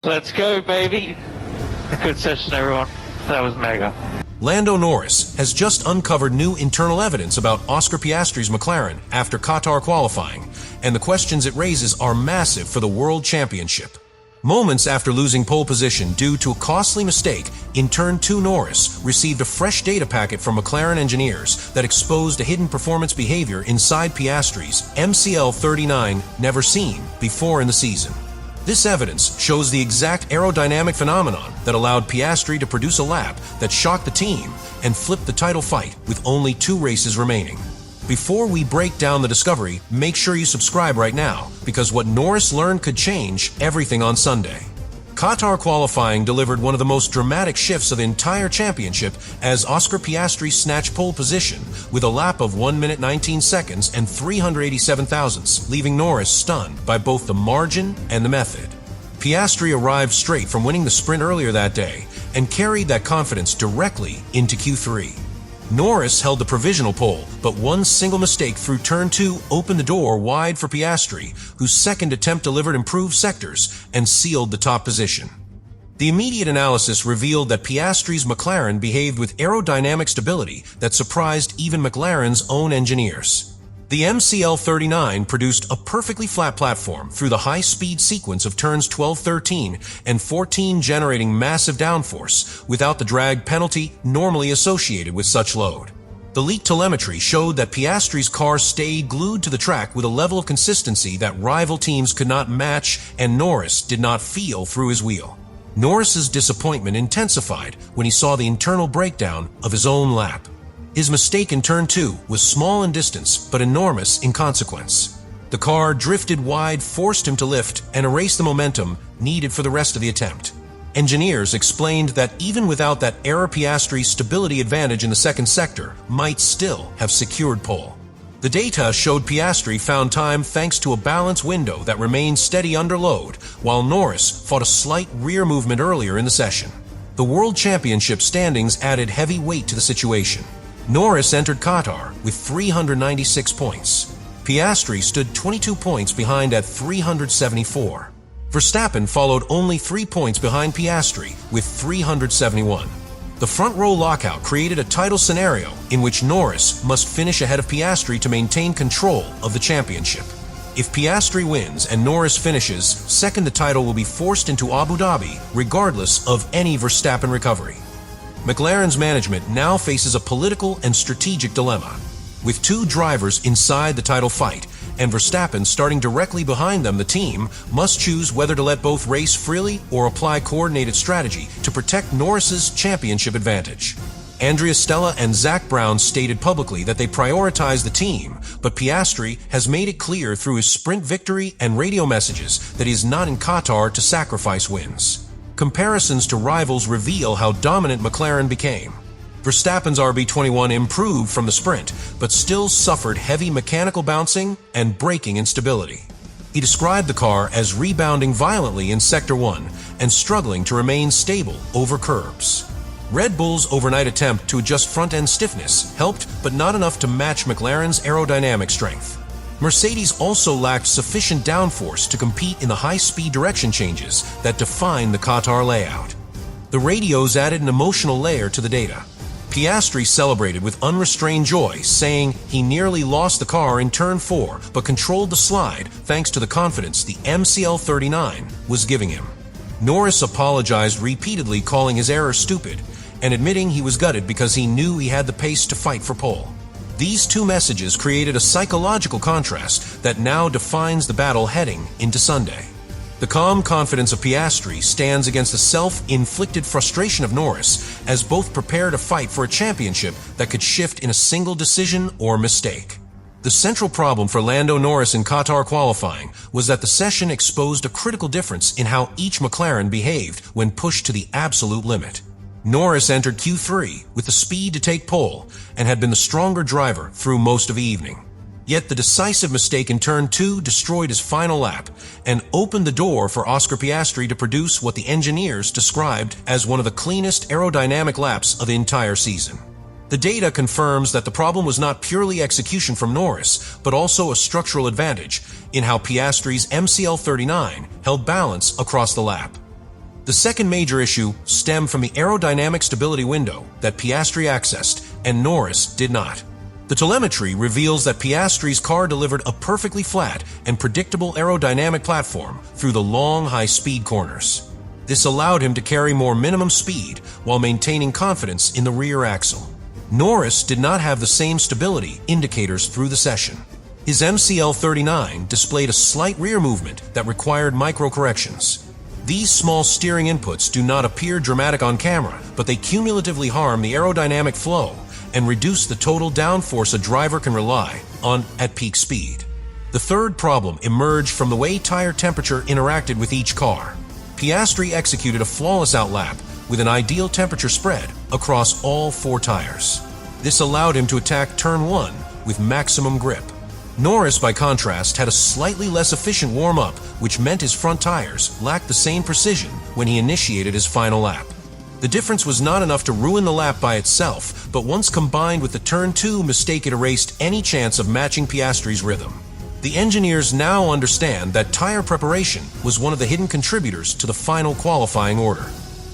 Let's go, baby. Good session, everyone. That was mega. Lando Norris has just uncovered new internal evidence about Oscar Piastri's McLaren after Qatar qualifying, and the questions it raises are massive for the World Championship. Moments after losing pole position due to a costly mistake in Turn 2, Norris received a fresh data packet from McLaren engineers that exposed a hidden performance behavior inside Piastri's MCL39 never seen before in the season. This evidence shows the exact aerodynamic phenomenon that allowed Piastri to produce a lap that shocked the team and flipped the title fight with only 2 races remaining. Before we break down the discovery, make sure you subscribe right now, because what Norris learned could change everything on Sunday. Qatar qualifying delivered one of the most dramatic shifts of the entire championship as Oscar Piastri snatched pole position with a lap of 1 minute 19 seconds and 387 thousandths, leaving Norris stunned by both the margin and the method. Piastri arrived straight from winning the sprint earlier that day and carried that confidence directly into Q3. Norris held the provisional pole, but one single mistake through Turn 2 opened the door wide for Piastri, whose second attempt delivered improved sectors and sealed the top position. The immediate analysis revealed that Piastri's McLaren behaved with aerodynamic stability that surprised even McLaren's own engineers. The MCL39 produced a perfectly flat platform through the high-speed sequence of turns 12, 13, and 14, generating massive downforce without the drag penalty normally associated with such load. The leaked telemetry showed that Piastri's car stayed glued to the track with a level of consistency that rival teams could not match, and Norris did not feel through his wheel. Norris's disappointment intensified when he saw the internal breakdown of his own lap. His mistake in Turn 2 was small in distance, but enormous in consequence. The car drifted wide, forced him to lift, and erase the momentum needed for the rest of the attempt. Engineers explained that even without that error, Piastri's stability advantage in the second sector might still have secured pole. The data showed Piastri found time thanks to a balance window that remained steady under load, while Norris fought a slight rear movement earlier in the session. The World Championship standings added heavy weight to the situation. Norris entered Qatar with 396 points. Piastri stood 22 points behind at 374. Verstappen followed only 3 points behind Piastri with 371. The front row lockout created a title scenario in which Norris must finish ahead of Piastri to maintain control of the championship. If Piastri wins and Norris finishes second, the title will be forced into Abu Dhabi regardless of any Verstappen recovery. McLaren's management now faces a political and strategic dilemma. With 2 drivers inside the title fight and Verstappen starting directly behind them, the team must choose whether to let both race freely or apply coordinated strategy to protect Norris's championship advantage. Andrea Stella and Zach Brown stated publicly that they prioritize the team, but Piastri has made it clear through his sprint victory and radio messages that he is not in Qatar to sacrifice wins. Comparisons to rivals reveal how dominant McLaren became. Verstappen's RB21 improved from the sprint, but still suffered heavy mechanical bouncing and braking instability. He described the car as rebounding violently in Sector 1 and struggling to remain stable over curbs. Red Bull's overnight attempt to adjust front-end stiffness helped, but not enough to match McLaren's aerodynamic strength. Mercedes also lacked sufficient downforce to compete in the high-speed direction changes that define the Qatar layout. The radios added an emotional layer to the data. Piastri celebrated with unrestrained joy, saying he nearly lost the car in Turn 4 but controlled the slide thanks to the confidence the MCL39 was giving him. Norris apologized repeatedly, calling his error stupid and admitting he was gutted because he knew he had the pace to fight for pole. These 2 messages created a psychological contrast that now defines the battle heading into Sunday. The calm confidence of Piastri stands against the self-inflicted frustration of Norris as both prepare to fight for a championship that could shift in a single decision or mistake. The central problem for Lando Norris in Qatar qualifying was that the session exposed a critical difference in how each McLaren behaved when pushed to the absolute limit. Norris entered Q3 with the speed to take pole and had been the stronger driver through most of the evening. Yet the decisive mistake in Turn 2 destroyed his final lap and opened the door for Oscar Piastri to produce what the engineers described as one of the cleanest aerodynamic laps of the entire season. The data confirms that the problem was not purely execution from Norris, but also a structural advantage in how Piastri's MCL39 held balance across the lap. The second major issue stemmed from the aerodynamic stability window that Piastri accessed and Norris did not. The telemetry reveals that Piastri's car delivered a perfectly flat and predictable aerodynamic platform through the long, high-speed corners. This allowed him to carry more minimum speed while maintaining confidence in the rear axle. Norris did not have the same stability indicators through the session. His MCL39 displayed a slight rear movement that required micro-corrections. These small steering inputs do not appear dramatic on camera, but they cumulatively harm the aerodynamic flow and reduce the total downforce a driver can rely on at peak speed. The third problem emerged from the way tire temperature interacted with each car. Piastri executed a flawless outlap with an ideal temperature spread across all 4 tires. This allowed him to attack turn 1 with maximum grip. Norris, by contrast, had a slightly less efficient warm-up, which meant his front tires lacked the same precision when he initiated his final lap. The difference was not enough to ruin the lap by itself, but once combined with the turn 2 mistake, it erased any chance of matching Piastri's rhythm. The engineers now understand that tire preparation was one of the hidden contributors to the final qualifying order.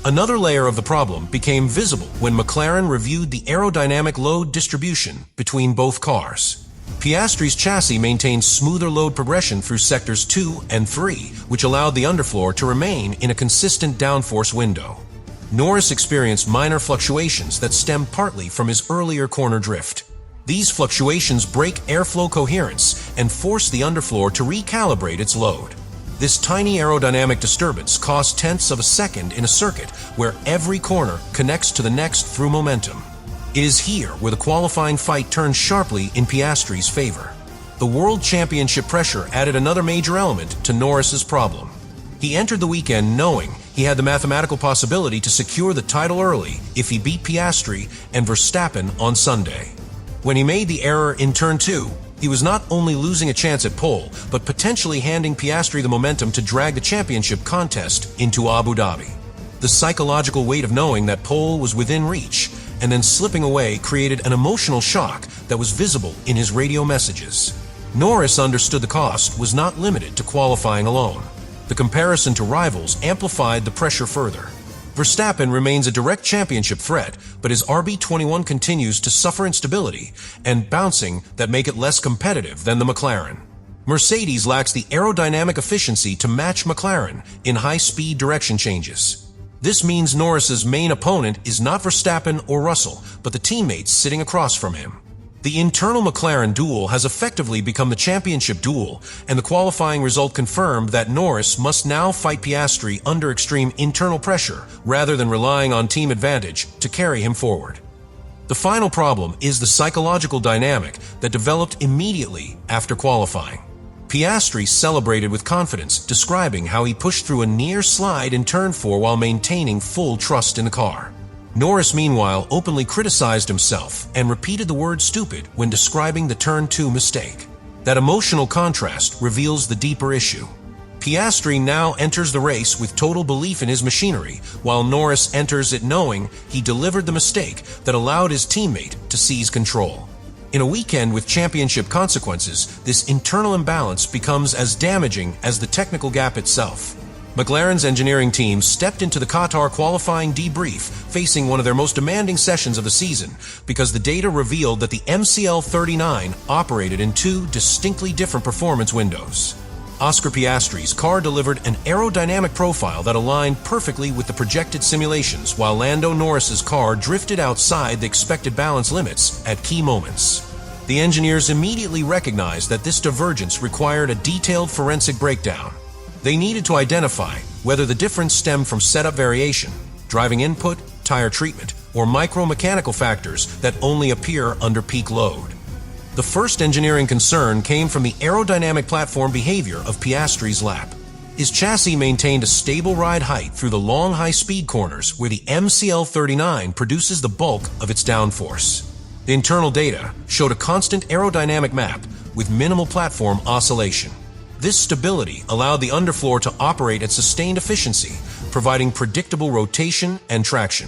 Another layer of the problem became visible when McLaren reviewed the aerodynamic load distribution between both cars. Piastri's chassis maintained smoother load progression through sectors 2 and 3, which allowed the underfloor to remain in a consistent downforce window. Norris experienced minor fluctuations that stemmed partly from his earlier corner drift. These fluctuations break airflow coherence and force the underfloor to recalibrate its load. This tiny aerodynamic disturbance costs tenths of a second in a circuit where every corner connects to the next through momentum. It is here where the qualifying fight turns sharply in Piastri's favor. The World Championship pressure added another major element to Norris's problem. He entered the weekend knowing he had the mathematical possibility to secure the title early if he beat Piastri and Verstappen on Sunday. When he made the error in turn 2, he was not only losing a chance at pole, but potentially handing Piastri the momentum to drag the championship contest into Abu Dhabi. The psychological weight of knowing that pole was within reach and then slipping away created an emotional shock that was visible in his radio messages. Norris understood the cost was not limited to qualifying alone. The comparison to rivals amplified the pressure further. Verstappen remains a direct championship threat, but his RB21 continues to suffer instability and bouncing that make it less competitive than the McLaren. Mercedes lacks the aerodynamic efficiency to match McLaren in high-speed direction changes. This means Norris's main opponent is not Verstappen or Russell, but the teammates sitting across from him. The internal McLaren duel has effectively become the championship duel, and the qualifying result confirmed that Norris must now fight Piastri under extreme internal pressure rather than relying on team advantage to carry him forward. The final problem is the psychological dynamic that developed immediately after qualifying. Piastri celebrated with confidence, describing how he pushed through a near slide in turn 4 while maintaining full trust in the car. Norris, meanwhile, openly criticized himself and repeated the word stupid when describing the turn 2 mistake. That emotional contrast reveals the deeper issue. Piastri now enters the race with total belief in his machinery, while Norris enters it knowing he delivered the mistake that allowed his teammate to seize control. In a weekend with championship consequences, this internal imbalance becomes as damaging as the technical gap itself. McLaren's engineering team stepped into the Qatar qualifying debrief facing one of their most demanding sessions of the season because the data revealed that the MCL39 operated in 2 distinctly different performance windows. Oscar Piastri's car delivered an aerodynamic profile that aligned perfectly with the projected simulations, while Lando Norris's car drifted outside the expected balance limits at key moments. The engineers immediately recognized that this divergence required a detailed forensic breakdown. They needed to identify whether the difference stemmed from setup variation, driving input, tire treatment, or micro-mechanical factors that only appear under peak load. The first engineering concern came from the aerodynamic platform behavior of Piastri's lap. His chassis maintained a stable ride height through the long high-speed corners where the MCL39 produces the bulk of its downforce. The internal data showed a constant aerodynamic map with minimal platform oscillation. This stability allowed the underfloor to operate at sustained efficiency, providing predictable rotation and traction.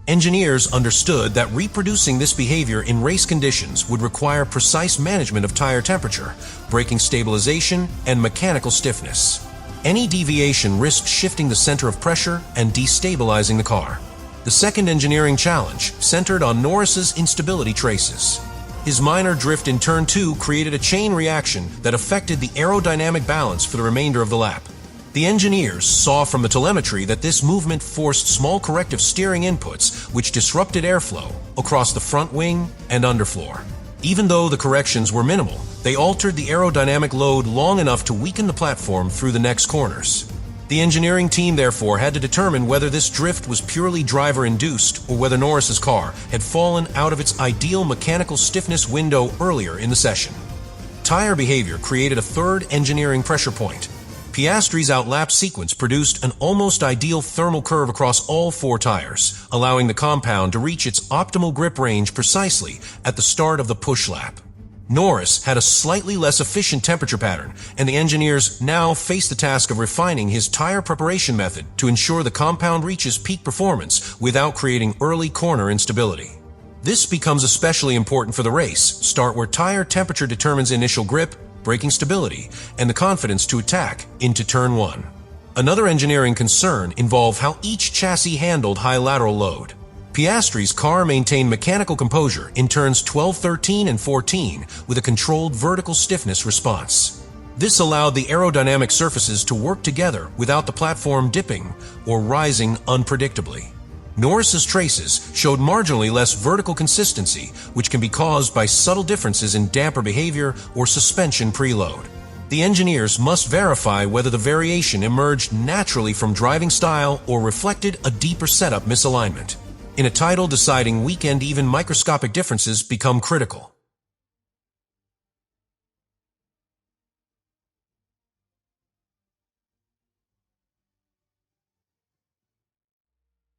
Engineers understood that reproducing this behavior in race conditions would require precise management of tire temperature, braking stabilization, and mechanical stiffness. Any deviation risked shifting the center of pressure and destabilizing the car. The second engineering challenge centered on Norris's instability traces. His minor drift in Turn 2 created a chain reaction that affected the aerodynamic balance for the remainder of the lap. The engineers saw from the telemetry that this movement forced small corrective steering inputs which disrupted airflow across the front wing and underfloor. Even though the corrections were minimal, they altered the aerodynamic load long enough to weaken the platform through the next corners. The engineering team therefore had to determine whether this drift was purely driver-induced or whether Norris's car had fallen out of its ideal mechanical stiffness window earlier in the session. Tire behavior created a third engineering pressure point. Piastri's outlap sequence produced an almost ideal thermal curve across all 4 tires, allowing the compound to reach its optimal grip range precisely at the start of the push lap. Norris had a slightly less efficient temperature pattern, and the engineers now face the task of refining his tire preparation method to ensure the compound reaches peak performance without creating early corner instability. This becomes especially important for the race start, where tire temperature determines initial grip, braking stability, and the confidence to attack into Turn 1. Another engineering concern involved how each chassis handled high lateral load. Piastri's car maintained mechanical composure in turns 12, 13, and 14 with a controlled vertical stiffness response. This allowed the aerodynamic surfaces to work together without the platform dipping or rising unpredictably. Norris's traces showed marginally less vertical consistency, which can be caused by subtle differences in damper behavior or suspension preload. The engineers must verify whether the variation emerged naturally from driving style or reflected a deeper setup misalignment. In a title deciding weekend, even microscopic differences become critical.